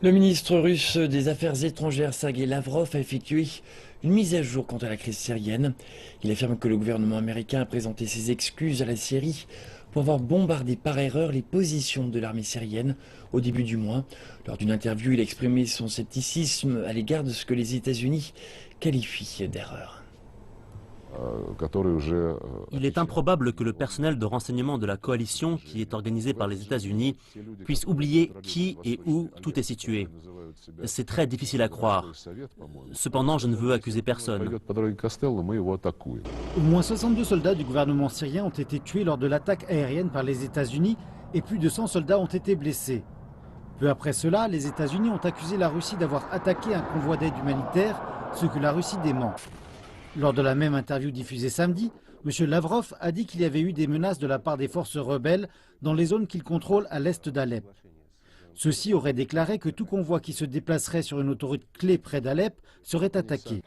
Le ministre russe des Affaires étrangères Sergei Lavrov a effectué une mise à jour quant à la crise syrienne. Il affirme que le gouvernement américain a présenté ses excuses à la Syrie pour avoir bombardé par erreur les positions de l'armée syrienne au début du mois. Lors d'une interview, il a exprimé son scepticisme à l'égard de ce que les États-Unis qualifient d'erreur. Il est improbable que le personnel de renseignement de la coalition, qui est organisée par les États-Unis, puisse oublier qui et où tout est situé. C'est très difficile à croire. Cependant, je ne veux accuser personne. Au moins 62 soldats du gouvernement syrien ont été tués lors de l'attaque aérienne par les États-Unis et plus de 100 soldats ont été blessés. Peu après cela, les États-Unis ont accusé la Russie d'avoir attaqué un convoi d'aide humanitaire, ce que la Russie dément. Lors de la même interview diffusée samedi, M. Lavrov a dit qu'il y avait eu des menaces de la part des forces rebelles dans les zones qu'il contrôle à l'est d'Alep. Ceux-ci auraient déclaré que tout convoi qui se déplacerait sur une autoroute clé près d'Alep serait attaqué.